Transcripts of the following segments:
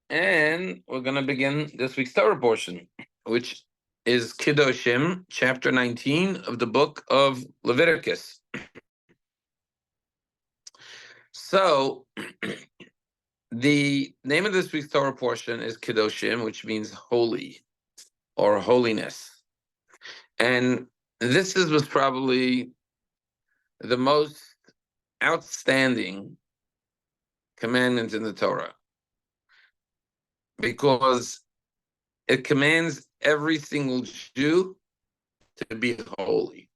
And we're going to begin this week's Torah portion, which is Kedoshim, chapter 19 of the book of Leviticus. So, the name of this week's Torah portion is Kedoshim, which means holy or holiness. And this was probably the most outstanding commandment in the Torah, because it commands every single Jew to be holy.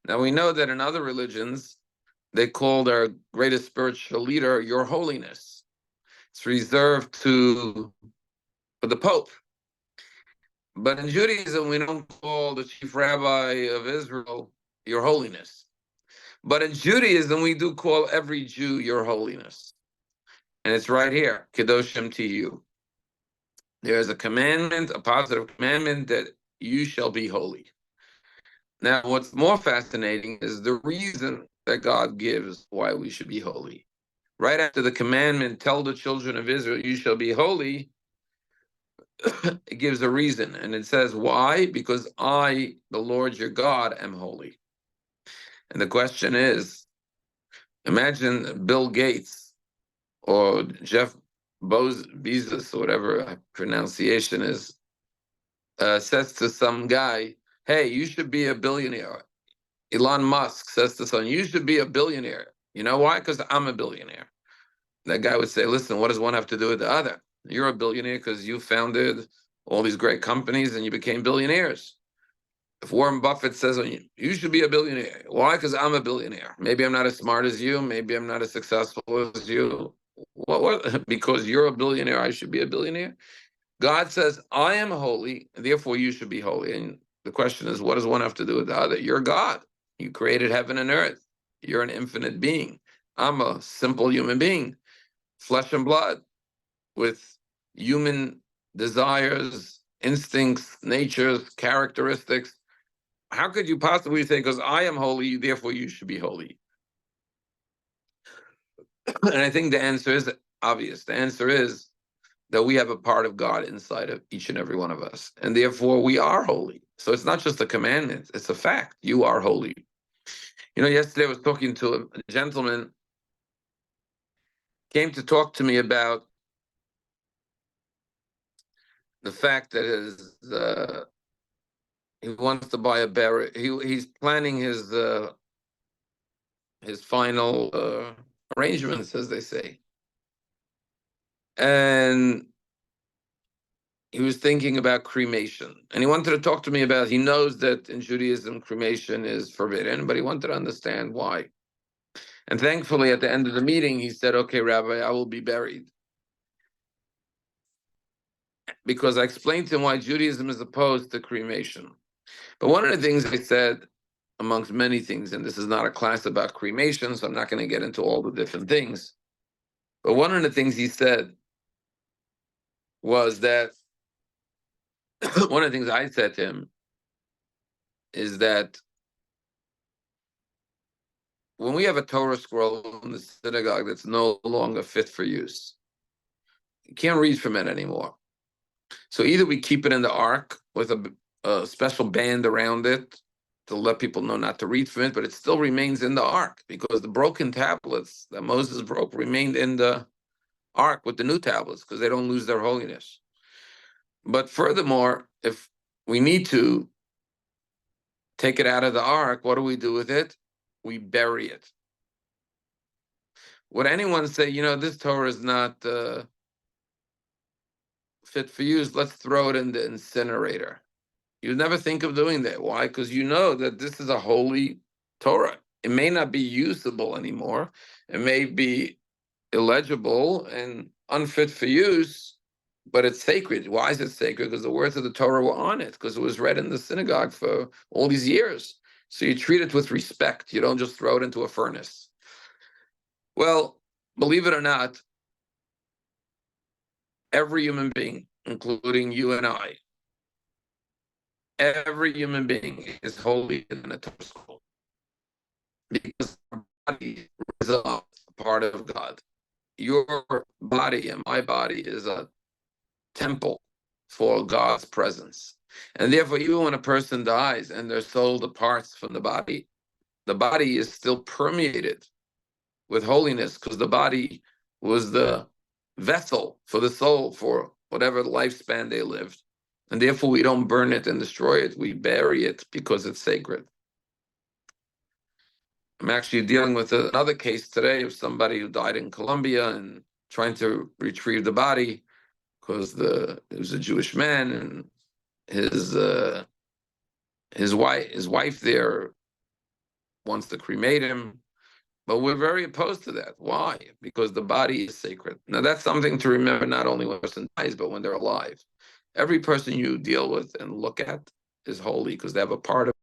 Now, we know that in other religions, they call their greatest spiritual leader Your Holiness. It's reserved for the Pope. But in Judaism, we don't call the chief rabbi of Israel Your Holiness. But in Judaism, we do call every Jew Your Holiness. And it's right here, Kedoshim to you. There's a commandment, a positive commandment, that you shall be holy. Now, what's more fascinating is the reason that God gives why we should be holy. Right after the commandment, tell the children of Israel, you shall be holy, it gives a reason. And it says, why? Because I, the Lord your God, am holy. And the question is, imagine Bill Gates or Jeff Bezos, or whatever pronunciation is, says to some guy, hey, you should be a billionaire. Elon Musk says to someone, you should be a billionaire. You know why? Because I'm a billionaire. That guy would say, listen, what does one have to do with the other? You're a billionaire because you founded all these great companies and you became billionaires. If Warren Buffett says, you should be a billionaire. Why? Because I'm a billionaire. Maybe I'm not as smart as you. Maybe I'm not as successful as you. What? Because you're a billionaire, I should be a billionaire? God says, I am holy, therefore you should be holy. And the question is, what does one have to do with the other? You're God. You created heaven and earth. You're an infinite being. I'm a simple human being, flesh and blood, with human desires, instincts, natures, characteristics. How could you possibly say, because I am holy, therefore you should be holy? And I think the answer is obvious. The answer is that we have a part of God inside of each and every one of us, and therefore we are holy. So it's not just a commandment, it's a fact. You are holy. You know, yesterday I was talking to a gentleman, came to talk to me about the fact that he wants to buy a barrel. He's planning his final arrangements, as they say. And he was thinking about cremation. And he wanted to talk to me about, he knows that in Judaism, cremation is forbidden, but he wanted to understand why. And thankfully, at the end of the meeting, he said, okay, Rabbi, I will be buried. Because I explained to him why Judaism is opposed to cremation. But one of the things I said, amongst many things, and this is not a class about cremation, so I'm not going to get into all the different things. But one of the things he said was that, one of the things I said to him is that when we have a Torah scroll in the synagogue that's no longer fit for use, you can't read from it anymore. So either we keep it in the ark with a special band around it to let people know not to read from it, but it still remains in the ark, because the broken tablets that Moses broke remained in the ark with the new tablets, because they don't lose their holiness. But furthermore, if we need to take it out of the ark, what do we do with it? We bury it. Would anyone say, this Torah is not fit for use, let's throw it in the incinerator? You never think of doing that. Why? Because you know that this is a holy Torah. It may not be usable anymore. It may be illegible and unfit for use, but it's sacred. Why is it sacred? Because the words of the Torah were on it, because it was read in the synagogue for all these years. So you treat it with respect. You don't just throw it into a furnace. Well, believe it or not, every human being, including you and I, every human being is holy in a Torah because our body is a part of God. your body and my body is a temple for God's presence. And therefore, even when a person dies and their soul departs from the body is still permeated with holiness because the body was the vessel for the soul for whatever lifespan they lived. And therefore, we don't burn it and destroy it. We bury it because it's sacred. I'm actually dealing with another case today of somebody who died in Colombia and trying to retrieve the body because it was a Jewish man and his wife there wants to cremate him. But we're very opposed to that. Why? Because the body is sacred. Now, that's something to remember not only when a person dies, but when they're alive. Every person you deal with and look at is holy because they have a part of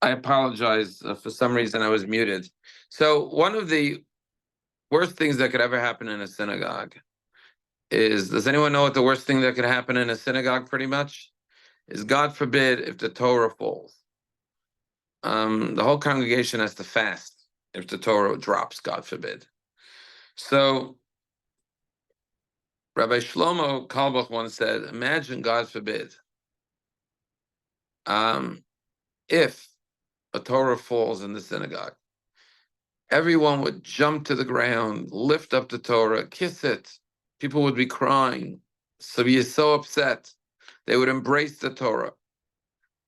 I apologize. For some reason, I was muted. So, one of the worst things that could ever happen in a synagogue is, does anyone know what the worst thing that could happen in a synagogue pretty much? Is, God forbid, if the Torah falls. The whole congregation has to fast if the Torah drops, God forbid. So, Rabbi Shlomo Kalbach once said, imagine, God forbid, if a Torah falls in the synagogue. Everyone would jump to the ground, lift up the Torah, kiss it. People would be crying. So be so upset. They would embrace the Torah.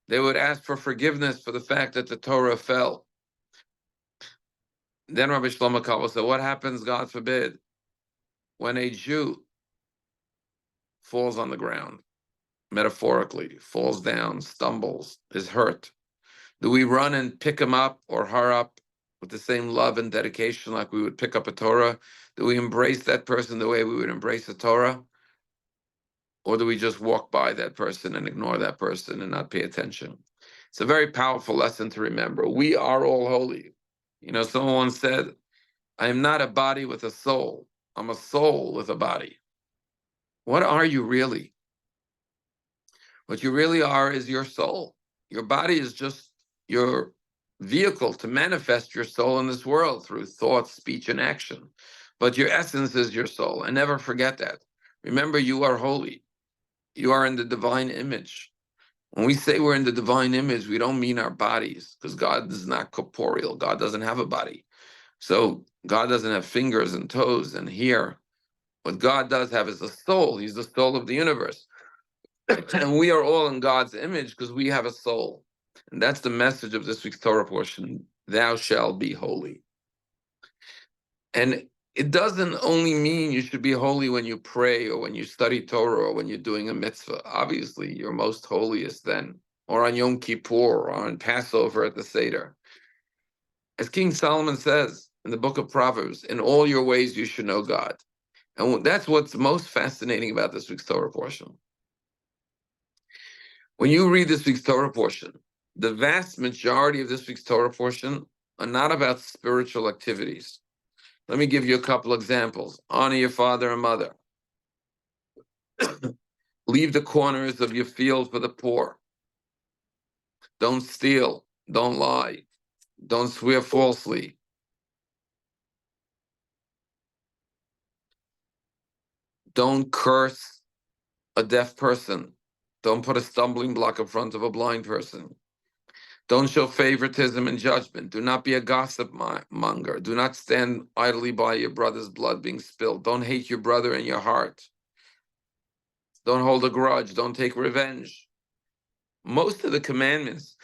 They would ask for forgiveness for the fact that the Torah fell. Then Rabbi Shlomo Kalbach said, what happens, God forbid, when a Jew falls on the ground, metaphorically, falls down, stumbles, is hurt? Do we run and pick him up or her up with the same love and dedication like we would pick up a Torah? Do we embrace that person the way we would embrace a Torah? Or do we just walk by that person and ignore that person and not pay attention? It's a very powerful lesson to remember. We are all holy. You know, someone once said, I am not a body with a soul. I'm a soul with a body. What are you really? What you really are is your soul. Your body is just your vehicle to manifest your soul in this world through thought, speech, and action. But your essence is your soul. And never forget that. Remember, you are holy. You are in the divine image. When we say we're in the divine image, we don't mean our bodies, because God is not corporeal. God doesn't have a body. So God doesn't have fingers and toes and hair. What God does have is a soul. He's the soul of the universe. And we are all in God's image because we have a soul. And that's the message of this week's Torah portion. Thou shalt be holy. And it doesn't only mean you should be holy when you pray or when you study Torah or when you're doing a mitzvah. Obviously, you're most holiest then, or on Yom Kippur, or on Passover at the Seder. As King Solomon says in the book of Proverbs, in all your ways you should know God. And that's what's most fascinating about this week's Torah portion. When you read this week's Torah portion, the vast majority of this week's Torah portion are not about spiritual activities. Let me give you a couple examples. Honor your father and mother. Leave the corners of your field for the poor. Don't steal. Don't lie. Don't swear falsely. Don't curse a deaf person. Don't put a stumbling block in front of a blind person. Don't show favoritism and judgment. Do not be a gossip monger. Do not stand idly by your brother's blood being spilled. Don't hate your brother in your heart. Don't hold a grudge. Don't take revenge. Most of the commandments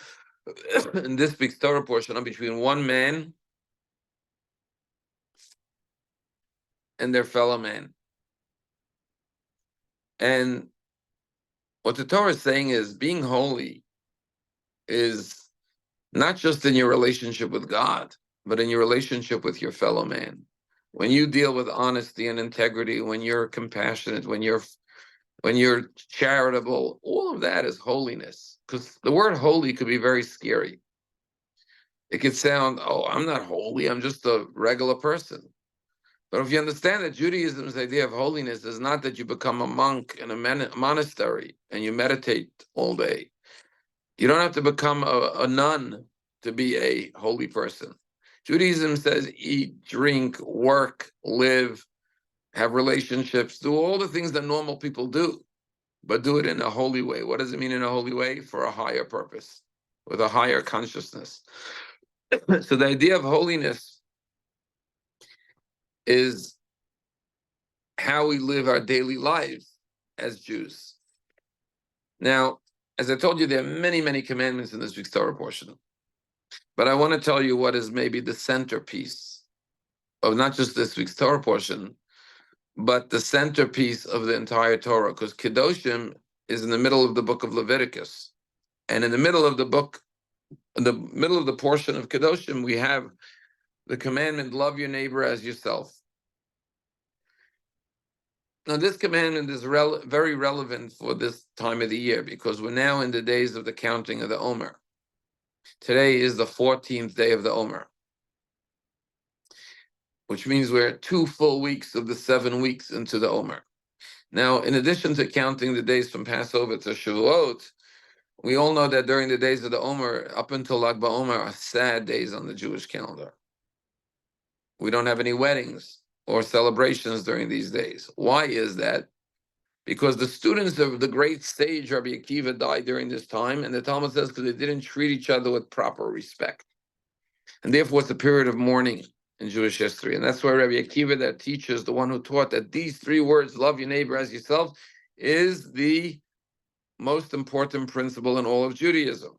in this week's Torah portion are between one man and their fellow man. And what the Torah is saying is being holy is not just in your relationship with God, but in your relationship with your fellow man. When you deal with honesty and integrity, when you're compassionate, when you're charitable, all of that is holiness. Because the word holy could be very scary. It could sound, oh, I'm not holy, I'm just a regular person. But if you understand that Judaism's idea of holiness is not that you become a monk in a monastery and you meditate all day. You don't have to become a nun to be a holy person. Judaism says eat, drink, work, live, have relationships, do all the things that normal people do, but do it in a holy way. What does it mean in a holy way? For a higher purpose, with a higher consciousness. So the idea of holiness is how we live our daily lives as Jews. Now, as I told you, there are many, many commandments in this week's Torah portion. But I want to tell you what is maybe the centerpiece of not just this week's Torah portion, but the centerpiece of the entire Torah, because Kedoshim is in the middle of the book of Leviticus. And in the middle of the book, in the middle of the portion of Kedoshim, we have the commandment, love your neighbor as yourself. Now, this commandment is very relevant for this time of the year because we're now in the days of the counting of the Omer. Today is the 14th day of the Omer, which means we're 2 full weeks of the 7 weeks into the Omer. Now, in addition to counting the days from Passover to Shavuot, we all know that during the days of the Omer, up until Lag BaOmer, are sad days on the Jewish calendar. We don't have any weddings or celebrations during these days. Why is that? Because the students of the great sage Rabbi Akiva died during this time, and the Talmud says because they didn't treat each other with proper respect. And therefore, it's a period of mourning in Jewish history. And that's why Rabbi Akiva, that teaches, the one who taught that these 3 words, love your neighbor as yourself, is the most important principle in all of Judaism.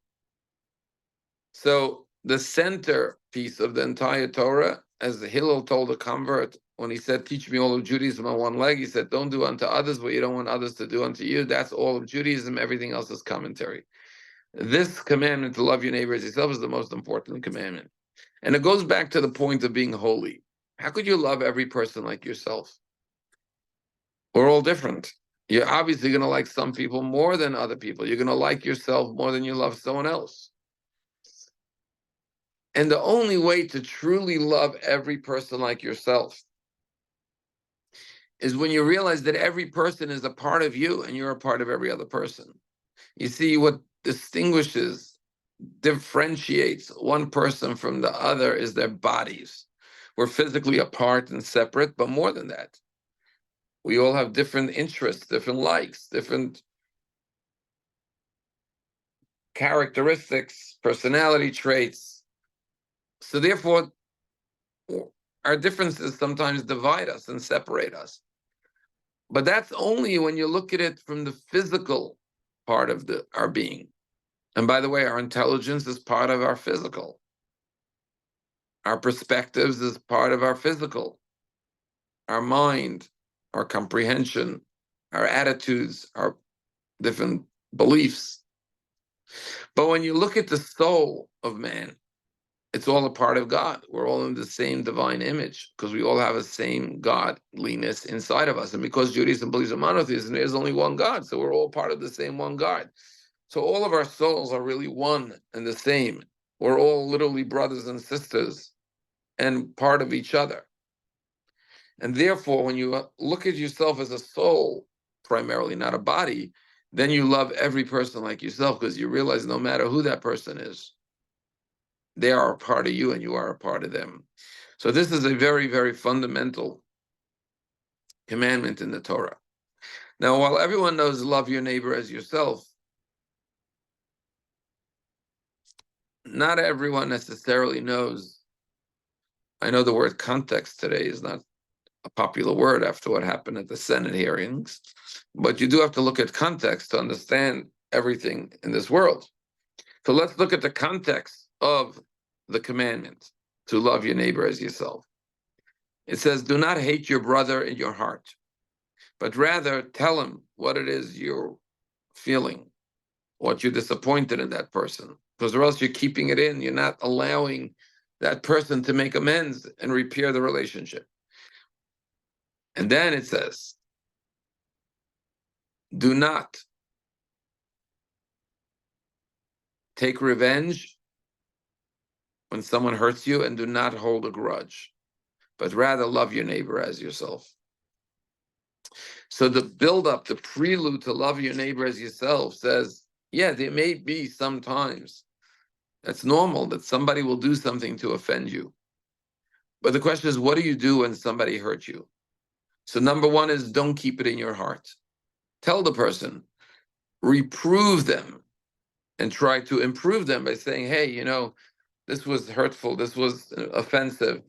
So the center piece of the entire Torah, as Hillel told a convert, when he said, teach me all of Judaism on one leg, he said, don't do unto others what you don't want others to do unto you. That's all of Judaism. Everything else is commentary. This commandment to love your neighbor as yourself is the most important commandment. And it goes back to the point of being holy. How could you love every person like yourself? We're all different. You're obviously going to like some people more than other people. You're going to like yourself more than you love someone else. And the only way to truly love every person like yourself is when you realize that every person is a part of you and you're a part of every other person. You see, what distinguishes, differentiates one person from the other is their bodies. We're physically apart and separate, but more than that, we all have different interests, different likes, different characteristics, personality traits. So therefore, our differences sometimes divide us and separate us. But that's only when you look at it from the physical part of our being. And by the way, our intelligence is part of our physical. Our perspectives is part of our physical. our mind, our comprehension, our attitudes, our different beliefs. But when you look at the soul of man, it's all a part of God. We're all in the same divine image because we all have the same godliness inside of us. And because Judaism believes in monotheism, there's only one God. So we're all part of the same one God. So all of our souls are really one and the same. We're all literally brothers and sisters and part of each other. And therefore, when you look at yourself as a soul, primarily, not a body, then you love every person like yourself because you realize no matter who that person is, they are a part of you and you are a part of them. So this is a very, very fundamental commandment in the Torah. Now, while everyone knows love your neighbor as yourself, not everyone necessarily knows. I know the word context today is not a popular word after what happened at the Senate hearings, but you do have to look at context to understand everything in this world. So let's look at the context of the commandment to love your neighbor as yourself. It says, do not hate your brother in your heart, but rather tell him what it is you're feeling, what you're disappointed in that person, because or else you're keeping it in. You're not allowing that person to make amends and repair the relationship. And then it says, do not take revenge when someone hurts you, and do not hold a grudge, but rather love your neighbor as yourself. So the build-up, the prelude to love your neighbor as yourself says, yeah, there may be sometimes that's normal that somebody will do something to offend you. But the question is, what do you do when somebody hurts you? So number one is don't keep it in your heart. Tell the person, reprove them, and try to improve them by saying, hey, this was hurtful, this was offensive,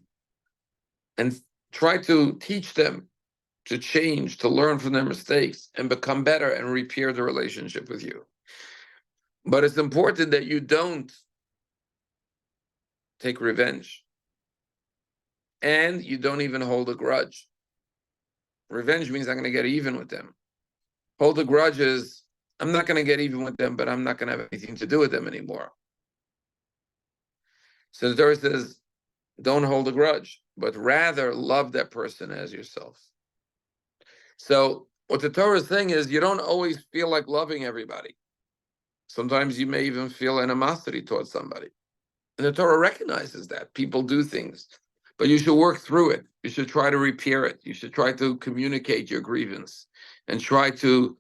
and try to teach them to change, to learn from their mistakes and become better and repair the relationship with you. But it's important that you don't take revenge and you don't even hold a grudge. Revenge means I'm going to get even with them. Hold a grudge is I'm not going to get even with them, but I'm not going to have anything to do with them anymore. So the Torah says, don't hold a grudge, but rather love that person as yourself. So what the Torah is saying is you don't always feel like loving everybody. Sometimes you may even feel animosity towards somebody. And the Torah recognizes that. People do things. But you should work through it. You should try to repair it. You should try to communicate your grievance and try to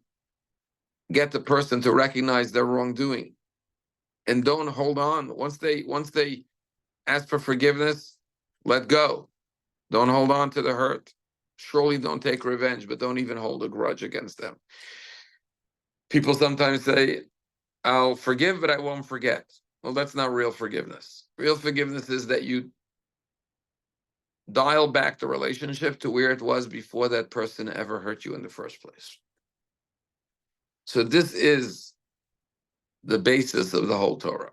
get the person to recognize their wrongdoing. And don't hold on. Once they ask for forgiveness, let go. Don't hold on to the hurt. Surely don't take revenge, but don't even hold a grudge against them. People sometimes say, I'll forgive, but I won't forget. Well, that's not real forgiveness. Real forgiveness is that you dial back the relationship to where it was before that person ever hurt you in the first place. So this is the basis of the whole Torah.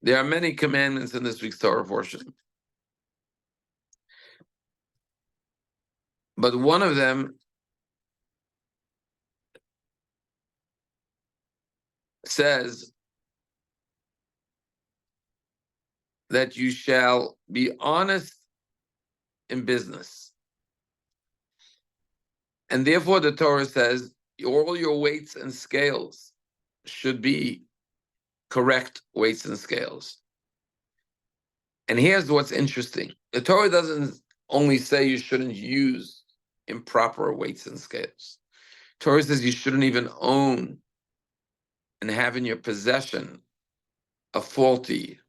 There are many commandments in this week's Torah portion. But one of them says that you shall be honest in business. And therefore the Torah says all your weights and scales should be correct weights and scales. And here's what's interesting. The Torah doesn't only say you shouldn't use improper weights and scales. Torah says you shouldn't even own and have in your possession a faulty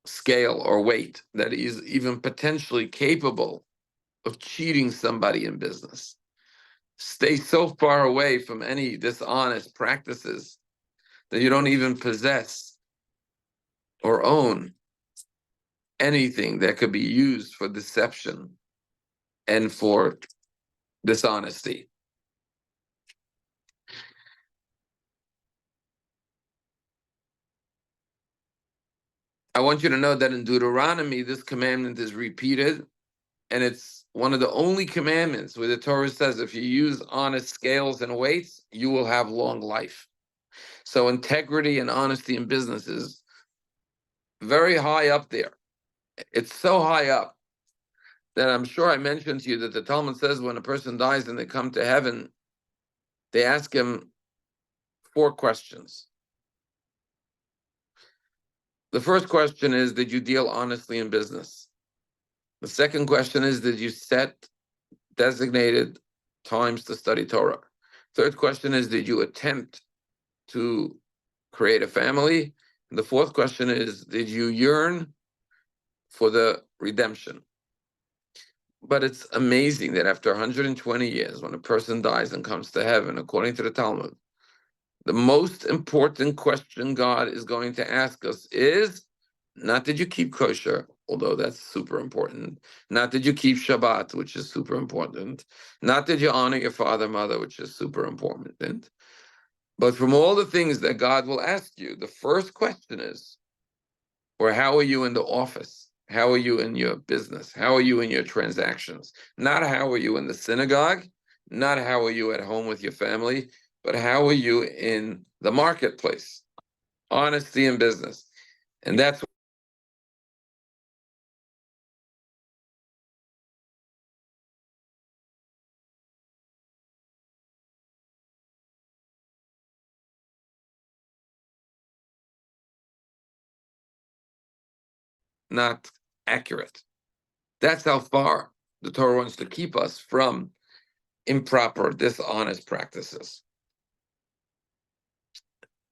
scale or weight that is even potentially capable of cheating somebody in business. Stay so far away from any dishonest practices that you don't even possess or own anything that could be used for deception and for dishonesty. I want you to know that in Deuteronomy, this commandment is repeated, and it's one of the only commandments where the Torah says if you use honest scales and weights, you will have long life. So integrity and honesty in business is very high up there. It's so high up that I'm sure I mentioned to you that the Talmud says when a person dies and they come to heaven, they ask him 4 questions. The first question is, did you deal honestly in business? The second question is, did you set designated times to study Torah? Third question is, did you attempt to create a family? And the fourth question is, did you yearn for the redemption? But it's amazing that after 120 years, when a person dies and comes to heaven, according to the Talmud, the most important question God is going to ask us is not did you keep kosher, although that's super important, not did you keep Shabbat, which is super important, not did you honor your father, mother, which is super important, but from all the things that God will ask you, the first question is, or how are you in the office? How are you in your business? How are you in your transactions? Not how are you in the synagogue, not how are you at home with your family, but how are you in the marketplace? Honesty in business. And that's not accurate. That's how far the Torah wants to keep us from improper, dishonest practices.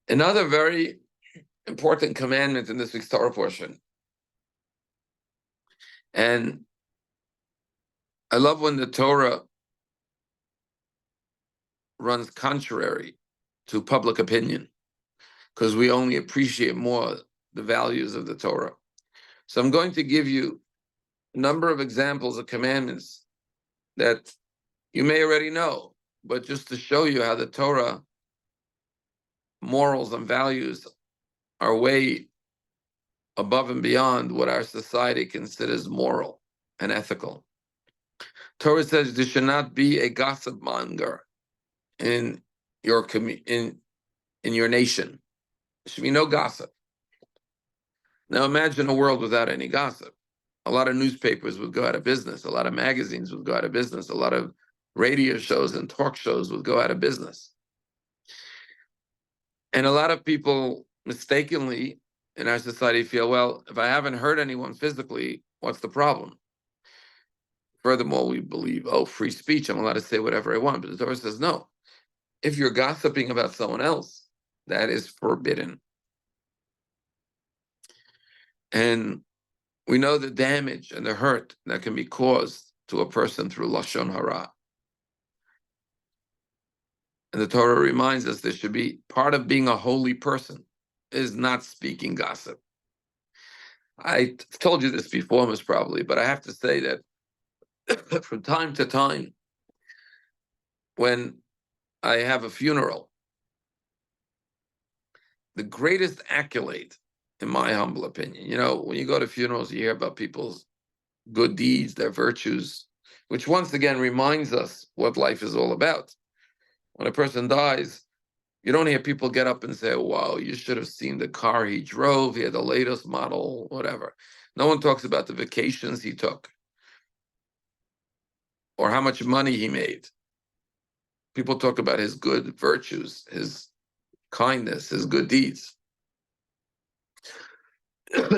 Another very important commandment in this week's Torah portion. And I love when the Torah runs contrary to public opinion, because we only appreciate more the values of the Torah. So I'm going to give you a number of examples of commandments that you may already know, but just to show you how the Torah morals and values are way above and beyond what our society considers moral and ethical. Torah says there should not be a gossip monger in your in your nation. There should be no gossip. Now imagine a world without any gossip. A lot of newspapers would go out of business. A lot of magazines would go out of business. A lot of radio shows and talk shows would go out of business. And a lot of people mistakenly in our society feel, well, if I haven't hurt anyone physically, what's the problem? Furthermore, we believe, free speech, I'm allowed to say whatever I want. But the Torah says, no. If you're gossiping about someone else, that is forbidden. And we know the damage and the hurt that can be caused to a person through Lashon Hara. And the Torah reminds us there should be part of being a holy person is not speaking gossip. I told you this before, most probably, but I have to say that from time to time, when I have a funeral, the greatest accolade, in my humble opinion, when you go to funerals, you hear about people's good deeds, their virtues, which once again reminds us what life is all about. When a person dies, you don't hear people get up and say, wow, you should have seen the car he drove, he had the latest model, whatever. No one talks about the vacations he took or how much money he made. People talk about his good virtues, his kindness, his good deeds.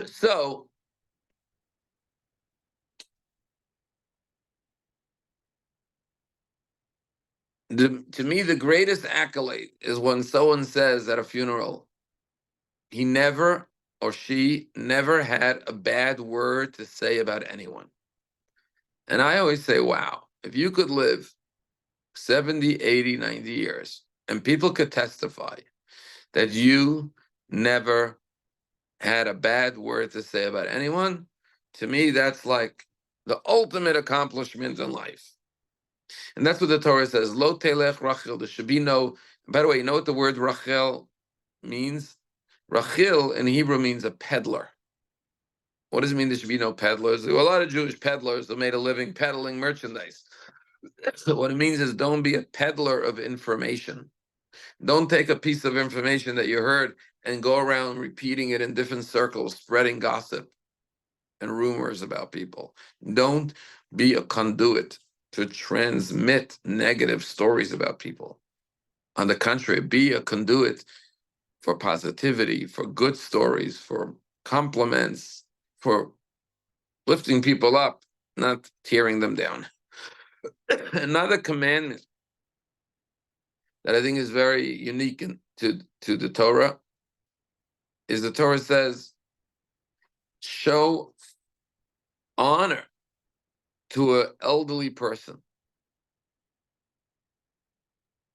So, to me, the greatest accolade is when someone says at a funeral, he never or she never had a bad word to say about anyone. And I always say, wow, if you could live 70, 80, 90 years and people could testify that you never had a bad word to say about anyone, to me, that's like the ultimate accomplishment in life. And that's what the Torah says, Lo telech Rachel, there should be no, by the way, you know what the word Rachel means? Rachel in Hebrew means a peddler. What does it mean there should be no peddlers? There were a lot of Jewish peddlers who made a living peddling merchandise. So what it means is don't be a peddler of information. Don't take a piece of information that you heard and go around repeating it in different circles, spreading gossip and rumors about people. Don't be a conduit to transmit negative stories about people. On the contrary, be a conduit for positivity, for good stories, for compliments, for lifting people up, not tearing them down. Another commandment that I think is very unique to the Torah is the Torah says, show honor to an elderly person.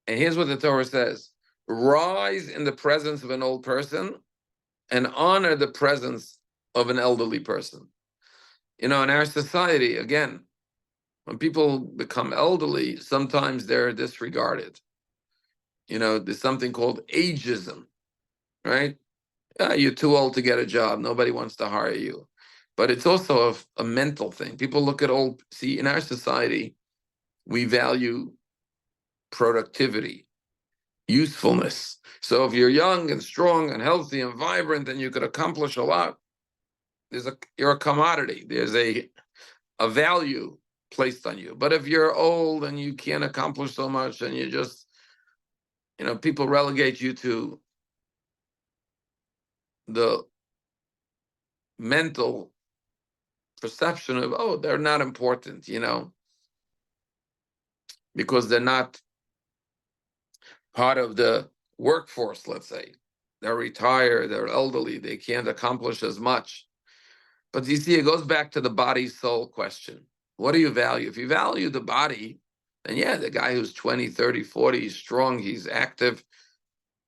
And here's what the Torah says: rise in the presence of an old person and honor the presence of an elderly person. In our society, again, when people become elderly, sometimes they're disregarded. There's something called ageism, right? You're too old to get a job. Nobody wants to hire you. But it's also a mental thing. People look at in our society, we value productivity, usefulness. So if you're young and strong and healthy and vibrant and you could accomplish a lot, you're a commodity. There's a value placed on you. But if you're old and you can't accomplish so much and you just, people relegate you to the mental perception of, oh, they're not important, because they're not part of the workforce, let's say. They're retired, they're elderly, they can't accomplish as much. But you see, it goes back to the body-soul question. What do you value? If you value the body, then yeah, the guy who's 20, 30, 40, he's strong, he's active,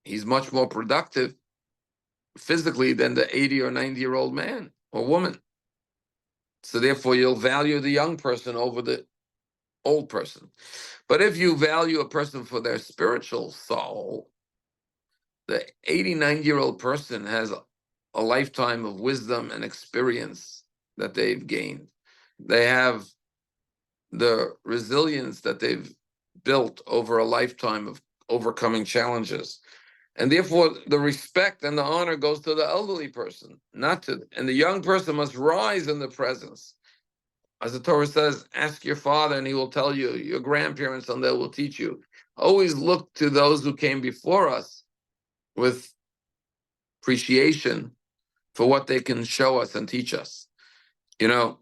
he's much more productive physically than the 80 or 90-year-old man or woman. So therefore, you'll value the young person over the old person. But if you value a person for their spiritual soul, the 89-year-old person has a lifetime of wisdom and experience that they've gained. They have the resilience that they've built over a lifetime of overcoming challenges. And therefore, the respect and the honor goes to the elderly person, and the young person must rise in the presence. As the Torah says, ask your father and he will tell you, your grandparents and they will teach you. Always look to those who came before us with appreciation for what they can show us and teach us. I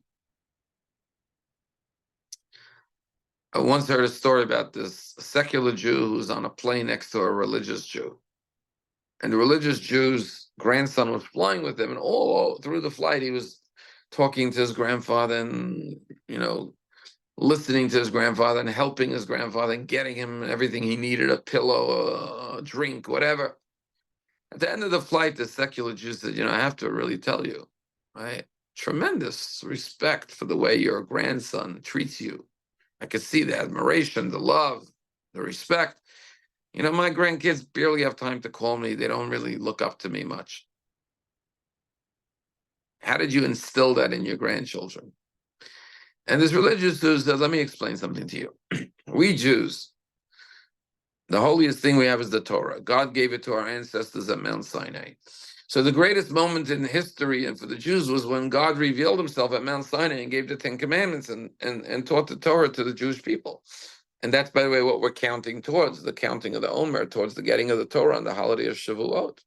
once heard a story about this secular Jew who's on a plane next to a religious Jew. And the religious Jew's grandson was flying with him, and all through the flight, he was talking to his grandfather and, listening to his grandfather and helping his grandfather and getting him everything he needed, a pillow, a drink, whatever. At the end of the flight, the secular Jew said, I have to really tell you, right? Tremendous respect for the way your grandson treats you. I could see the admiration, the love, the respect. My grandkids barely have time to call me. They don't really look up to me much. How did you instill that in your grandchildren? And this religious Jew says, let me explain something to you. We Jews, the holiest thing we have is the Torah. God gave it to our ancestors at Mount Sinai. So the greatest moment in history and for the Jews was when God revealed himself at Mount Sinai and gave the Ten Commandments and taught the Torah to the Jewish people. And that's, by the way, what we're counting towards, the counting of the Omer, towards the getting of the Torah on the holiday of Shavuot.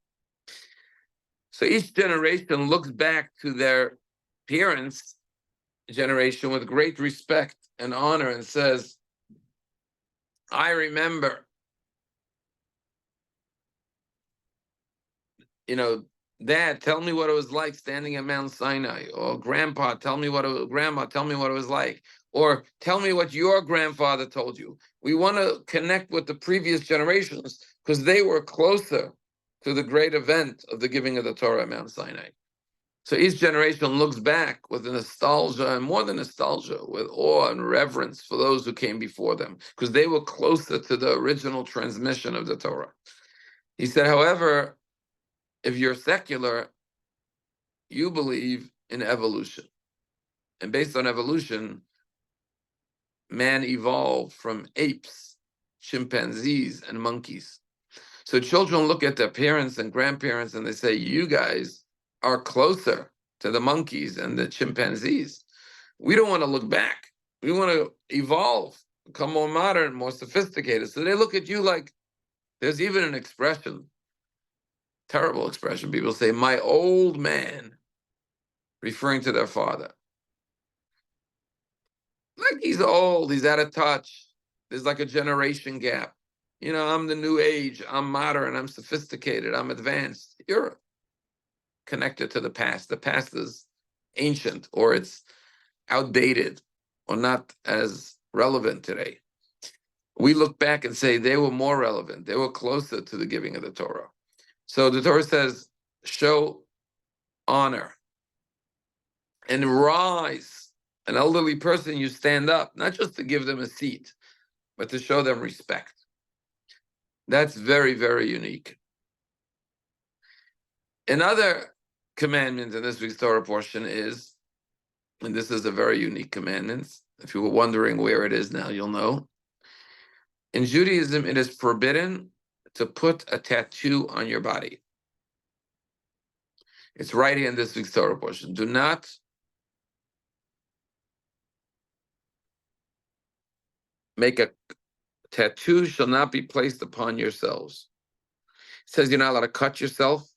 So each generation looks back to their parents' generation with great respect and honor and says, I remember, Dad, tell me what it was like standing at Mount Sinai, or Grandma, tell me what it was like, or tell me what your grandfather told you. We want to connect with the previous generations because they were closer to the great event of the giving of the Torah at Mount Sinai. So each generation looks back with nostalgia, and more than nostalgia, with awe and reverence for those who came before them, because they were closer to the original transmission of the Torah. He said, however, if you're secular, you believe in evolution. And based on evolution, man evolved from apes, chimpanzees, and monkeys. So children look at their parents and grandparents and they say, you guys are closer to the monkeys and the chimpanzees. We don't want to look back. We want to evolve, become more modern, more sophisticated. So they look at you like, there's even an expression, terrible expression. People say, my old man, referring to their father. Like he's old, he's out of touch. There's like a generation gap. You know, I'm the new age, I'm modern, I'm sophisticated, I'm advanced. You're connected to the past. The past is ancient or it's outdated or not as relevant today. We look back and say they were more relevant. They were closer to the giving of the Torah. So the Torah says, show honor and rise. An elderly person, you stand up, not just to give them a seat, but to show them respect. That's very, very unique. Another commandment in this week's Torah portion is, and this is a very unique commandment. If you were wondering where it is now, you'll know. In Judaism, it is forbidden to put a tattoo on your body. It's right here in this week's Torah portion. Do not make a tattoo shall not be placed upon yourselves. It says you're not allowed to cut yourself.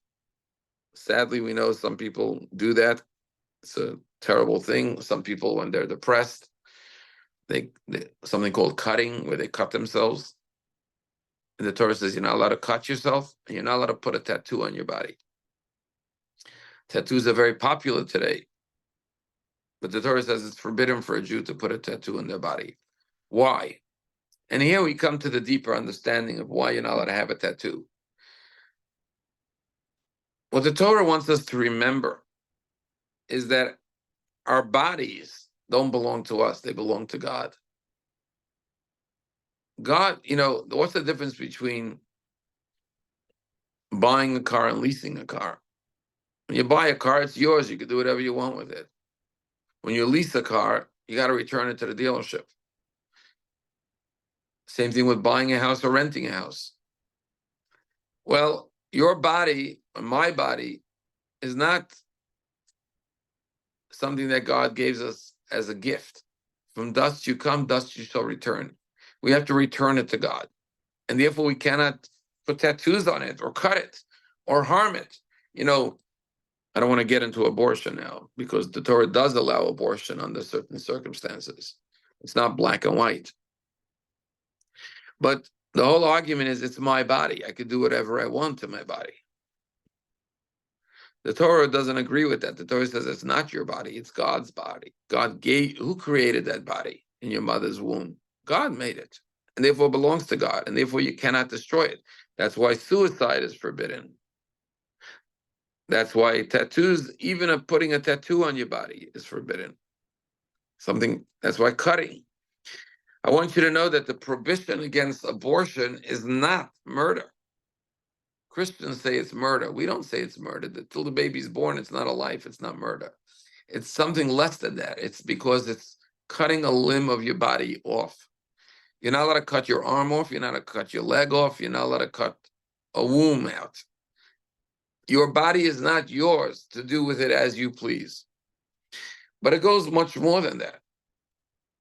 Sadly, we know some people do that. It's a terrible thing. Some people, when they're depressed, they something called cutting, where they cut themselves. And the Torah says you're not allowed to cut yourself, and you're not allowed to put a tattoo on your body. Tattoos are very popular today, but the Torah says it's forbidden for a Jew to put a tattoo on their body. Why? And here we come to the deeper understanding of why you're not allowed to have a tattoo. What the Torah wants us to remember is that our bodies don't belong to us, they belong to God. God, you know, what's the difference between buying a car and leasing a car? When you buy a car, it's yours. You can do whatever you want with it. When you lease a car, you got to return it to the dealership. Same thing with buying a house or renting a house. Well, your body, or my body, is not something that God gives us as a gift. From dust you come, dust you shall return. We have to return it to God. And therefore we cannot put tattoos on it or cut it or harm it. You know, I don't want to get into abortion now because the Torah does allow abortion under certain circumstances. It's not black and white. But the whole argument is it's my body. I could do whatever I want to my body. The Torah doesn't agree with that. The Torah says it's not your body, it's God's body. Who created that body in your mother's womb? God made it, and therefore belongs to God, and therefore you cannot destroy it. That's why suicide is forbidden. That's why tattoos, even putting a tattoo on your body, is forbidden. That's why cutting. I want you to know that the prohibition against abortion is not murder. Christians say it's murder. We don't say it's murder. Until the baby's born, it's not a life. It's not murder. It's something less than that. It's because it's cutting a limb of your body off. You're not allowed to cut your arm off. You're not allowed to cut your leg off. You're not allowed to cut a womb out. Your body is not yours to do with it as you please. But it goes much more than that.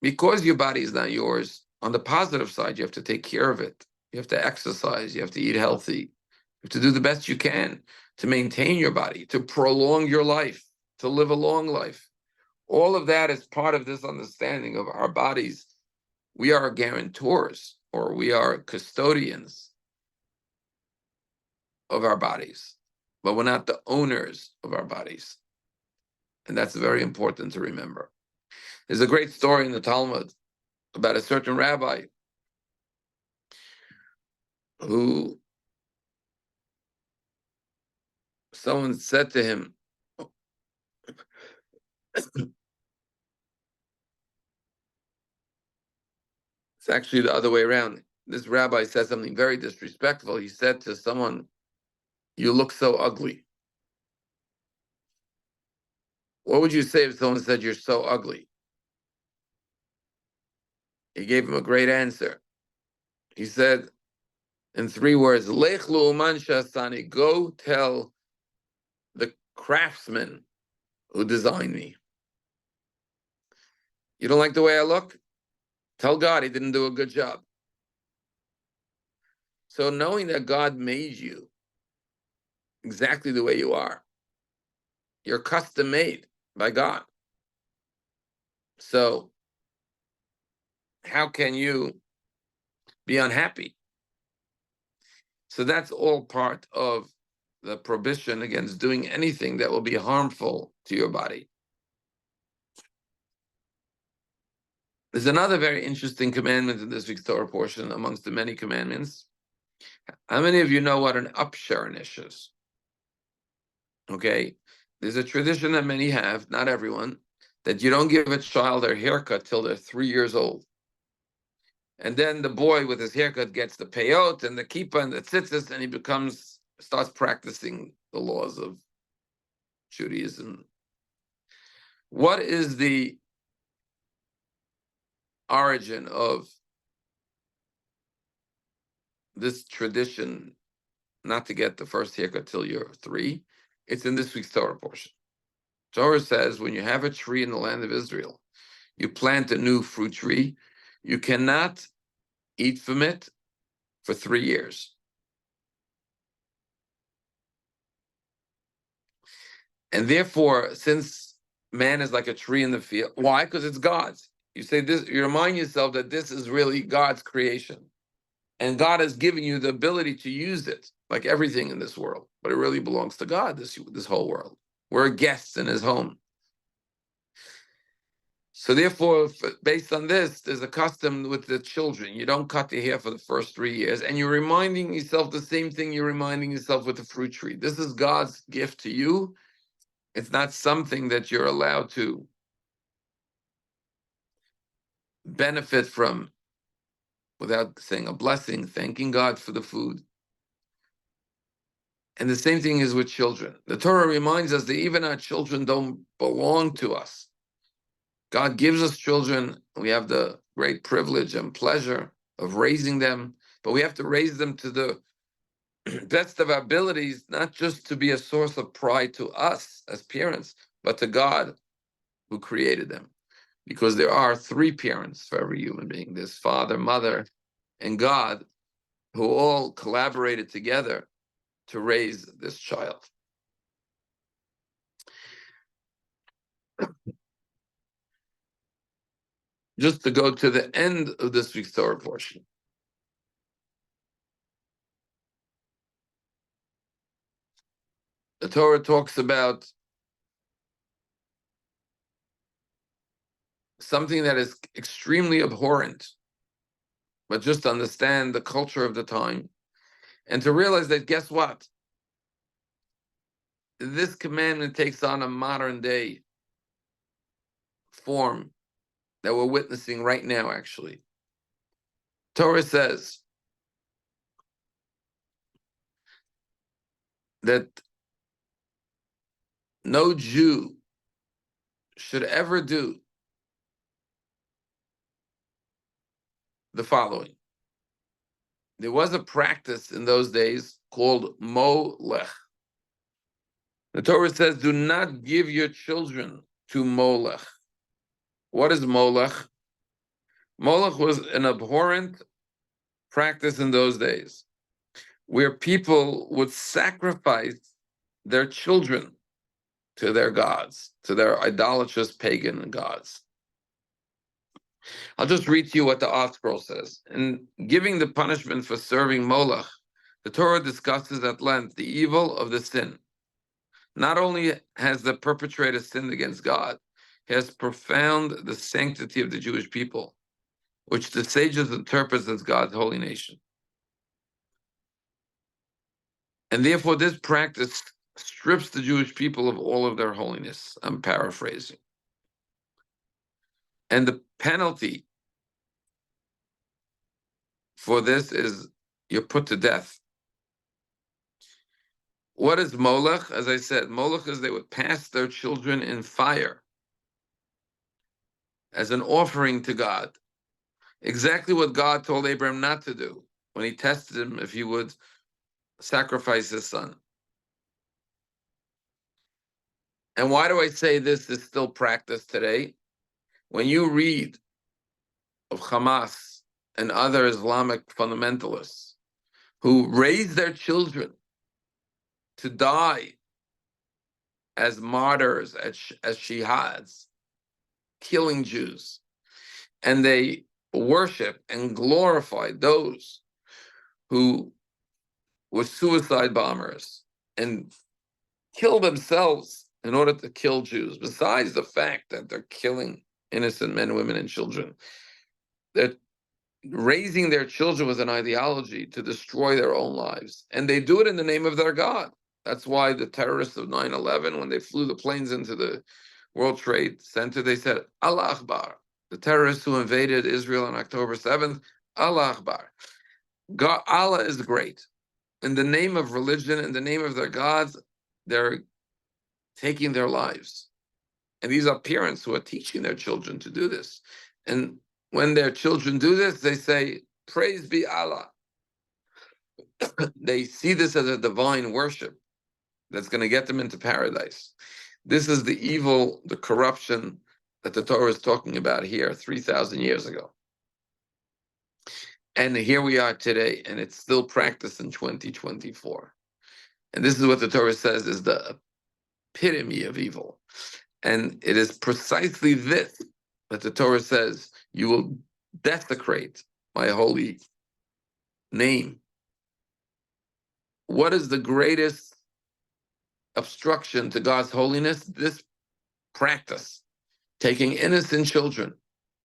Because your body is not yours, on the positive side, you have to take care of it. You have to exercise. You have to eat healthy. You have to do the best you can to maintain your body, to prolong your life, to live a long life. All of that is part of this understanding of our bodies. We are guarantors, or we are custodians of our bodies, but we're not the owners of our bodies. And that's very important to remember. There's a great story in the Talmud about a certain rabbi who someone said to him, it's actually the other way around. This rabbi said something very disrespectful. He said to someone, "You look so ugly." What would you say if someone said you're so ugly? He gave him a great answer. He said in 3 words, Lech lu'uman shasani, go tell the craftsman who designed me. You don't like the way I look? Tell God he didn't do a good job. So knowing that God made you exactly the way you are, you're custom made by God. So how can you be unhappy? So that's all part of the prohibition against doing anything that will be harmful to your body. There's another very interesting commandment in this week's Torah portion amongst the many commandments. How many of you know what an upsharnish is? Okay, there's a tradition that many have, not everyone, that you don't give a child their haircut till they're 3 years old. And then the boy with his haircut gets the peyot and the kippah and the tzitzis, and he starts practicing the laws of Judaism. What is the origin of this tradition not to get the first haircut till you're 3? It's in this week's Torah portion. Torah says when you have a tree in the land of Israel, you plant a new fruit tree, you cannot eat from it for 3 years. And therefore, since man is like a tree in the field, why? Because it's God's. You say this, you remind yourself that this is really God's creation. And God has given you the ability to use it, like everything in this world. But it really belongs to God, this whole world. We're guests in his home. So therefore, based on this, there's a custom with the children. You don't cut the hair for the first 3 years. And you're reminding yourself the same thing you're reminding yourself with the fruit tree. This is God's gift to you. It's not something that you're allowed to benefit from without saying a blessing, thanking God for the food. And the same thing is with children. The Torah reminds us that even our children don't belong to us. God gives us children. We have the great privilege and pleasure of raising them, but we have to raise them to the best of our abilities, not just to be a source of pride to us as parents, but to God who created them. Because there are 3 parents for every human being. There's father, mother, and God, who all collaborated together to raise this child. Just to go to the end of this week's Torah portion. The Torah talks about something that is extremely abhorrent, but just understand the culture of the time and to realize that, guess what? This commandment takes on a modern day form that we're witnessing right now, actually. Torah says that no Jew should ever do the following. There was a practice in those days called molech. The Torah says, do not give your children to molech. What is molech? Molech was an abhorrent practice in those days, where people would sacrifice their children to their gods, to their idolatrous pagan gods. I'll just read to you what the Art Scroll says. In giving the punishment for serving Molech, the Torah discusses at length the evil of the sin. Not only has the perpetrator sinned against God, he has profound the sanctity of the Jewish people, which the sages interpret as God's holy nation. And therefore, this practice strips the Jewish people of all of their holiness. I'm paraphrasing. And the penalty for this is you're put to death. What is Molech? As I said, Molech is they would pass their children in fire as an offering to God. Exactly what God told Abraham not to do when he tested him if he would sacrifice his son. And why do I say this is still practiced today? When you read of Hamas and other Islamic fundamentalists who raise their children to die as martyrs, as shihads, killing Jews, and they worship and glorify those who were suicide bombers and kill themselves in order to kill Jews, besides the fact that they're killing innocent men, women, and children. They're raising their children with an ideology to destroy their own lives. And they do it in the name of their God. That's why the terrorists of 9/11, when they flew the planes into the World Trade Center, they said, Allah Akbar. The terrorists who invaded Israel on October 7th, Allah Akbar. God, Allah is great. In the name of religion, in the name of their gods, they're taking their lives. And these are parents who are teaching their children to do this. And when their children do this, they say, praise be Allah. They see this as a divine worship that's going to get them into paradise. This is the evil, the corruption that the Torah is talking about here 3,000 years ago. And here we are today, and it's still practiced in 2024. And this is what the Torah says is the epitome of evil. And it is precisely this that the Torah says, you will desecrate my holy name. What is the greatest obstruction to God's holiness? This practice, taking innocent children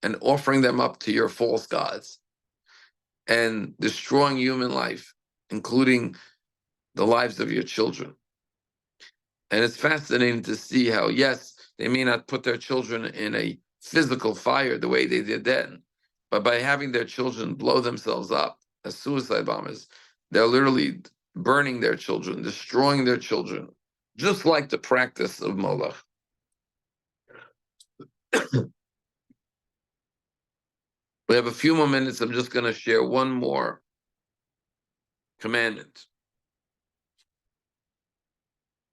and offering them up to your false gods and destroying human life, including the lives of your children. And it's fascinating to see how, yes, they may not put their children in a physical fire the way they did then, but by having their children blow themselves up as suicide bombers, they're literally burning their children, destroying their children, just like the practice of Molech. We have a few more minutes. I'm just going to share one more commandment.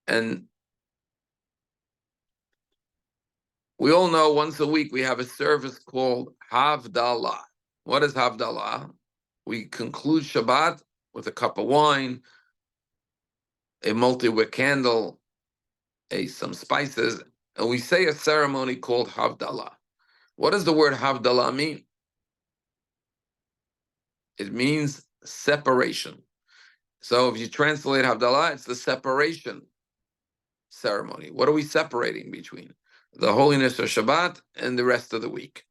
And we all know once a week we have a service called Havdalah. What is Havdalah? We conclude Shabbat with a cup of wine, a multi-wick candle, some spices, and we say a ceremony called Havdalah. What does the word Havdalah mean? It means separation. So if you translate Havdalah, it's the separation ceremony. What are we separating between? The holiness of Shabbat and the rest of the week.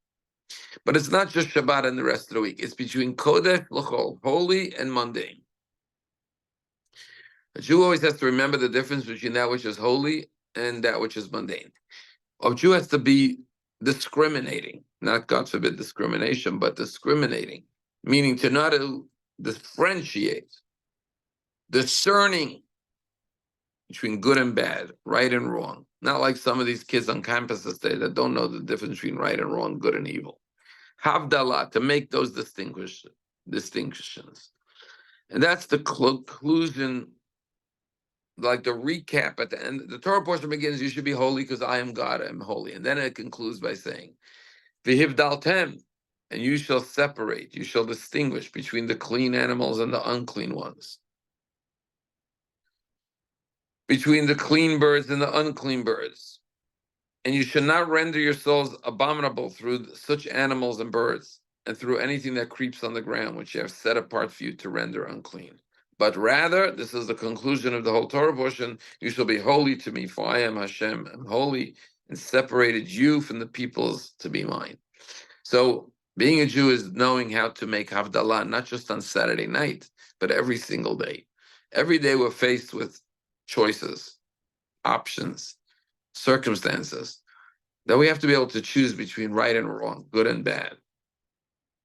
But it's not just Shabbat and the rest of the week. It's between Kodesh L'chol, holy and mundane. A Jew always has to remember the difference between that which is holy and that which is mundane. A Jew has to be discriminating, not, God forbid, discrimination, but discriminating, meaning to not differentiate, discerning between good and bad, right and wrong. Not like some of these kids on campuses today that don't know the difference between right and wrong, good and evil. Havdalah, to make those distinctions. And that's the conclusion, like the recap at the end. The Torah portion begins, you should be holy because I am God, I am holy. And then it concludes by saying, V'hivdaltem, and you shall separate, you shall distinguish between the clean animals and the unclean ones, between the clean birds and the unclean birds. And you should not render your souls abominable through such animals and birds, and through anything that creeps on the ground, which you have set apart for you to render unclean. But rather, this is the conclusion of the whole Torah portion, you shall be holy to me, for I am Hashem, I'm holy, and separated you from the peoples to be mine. So being a Jew is knowing how to make Havdalah, not just on Saturday night, but every single day. Every day we're faced with choices, options, circumstances, that we have to be able to choose between right and wrong, good and bad,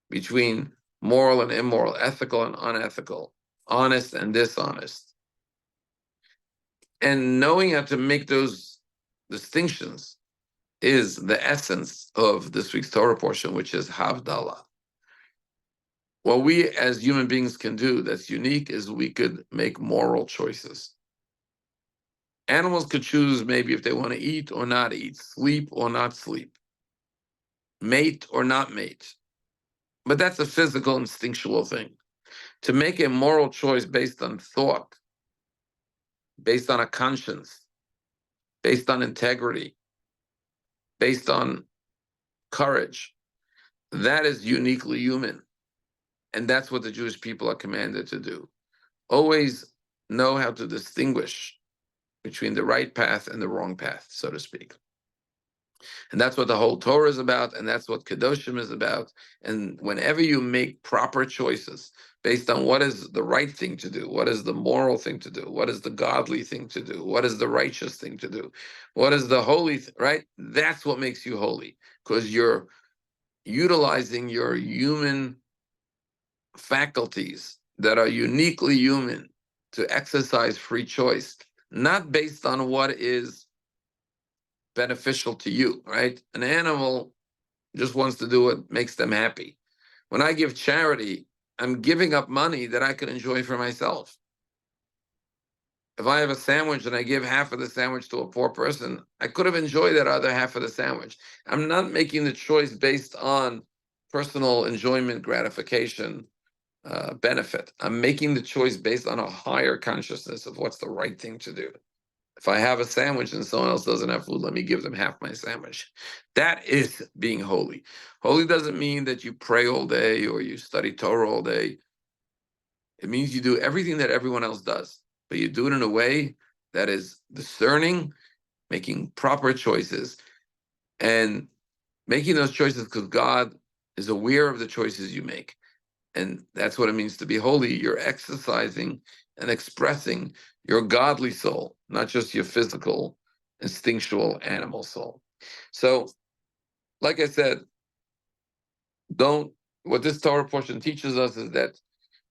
between moral and immoral, ethical and unethical, honest and dishonest. And knowing how to make those distinctions is the essence of this week's Torah portion, which is Havdalah. What we as human beings can do that's unique is we could make moral choices. Animals could choose maybe if they want to eat or not eat, sleep or not sleep, mate or not mate. But that's a physical, instinctual thing. To make a moral choice based on thought, based on a conscience, based on integrity, based on courage, that is uniquely human. And that's what the Jewish people are commanded to do. Always know how to distinguish between the right path and the wrong path, so to speak. And that's what the whole Torah is about, and that's what Kedoshim is about. And whenever you make proper choices based on what is the right thing to do, what is the moral thing to do, what is the godly thing to do, what is the righteous thing to do, what is the holy, right? That's what makes you holy, because you're utilizing your human faculties that are uniquely human to exercise free choice, not based on what is beneficial to you, right? An animal just wants to do what makes them happy. When I give charity, I'm giving up money that I could enjoy for myself. If I have a sandwich and I give half of the sandwich to a poor person, I could have enjoyed that other half of the sandwich. I'm not making the choice based on personal enjoyment, gratification, benefit. I'm making the choice based on a higher consciousness of what's the right thing to do. If I have a sandwich and someone else doesn't have food, let me give them half my sandwich. That is being holy. Holy doesn't mean that you pray all day or you study Torah all day. It means you do everything that everyone else does, but you do it in a way that is discerning, making proper choices, and making those choices because God is aware of the choices you make. And that's what it means to be holy. You're exercising and expressing your godly soul, not just your physical, instinctual animal soul. So, like I said, what this Torah portion teaches us is that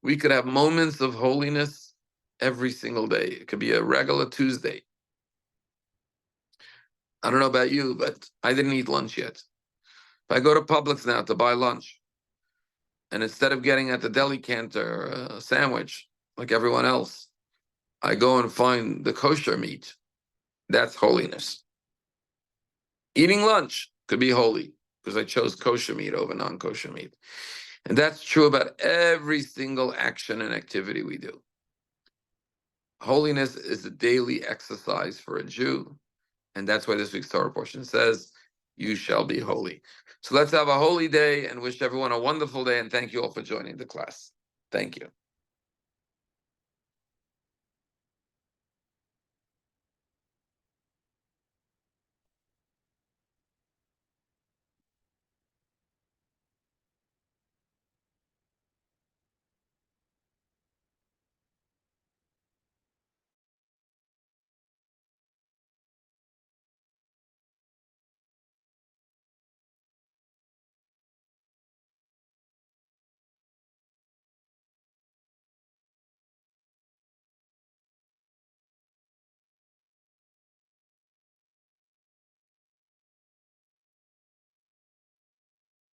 we could have moments of holiness every single day. It could be a regular Tuesday. I don't know about you, but I didn't eat lunch yet. If I go to Publix now to buy lunch, and instead of getting at the deli canter a sandwich like everyone else, I go and find the kosher meat. That's holiness. Eating lunch could be holy because I chose kosher meat over non-kosher meat. And that's true about every single action and activity we do. Holiness is a daily exercise for a Jew. And that's why this week's Torah portion says, you shall be holy. So let's have a holy day and wish everyone a wonderful day. And thank you all for joining the class. Thank you.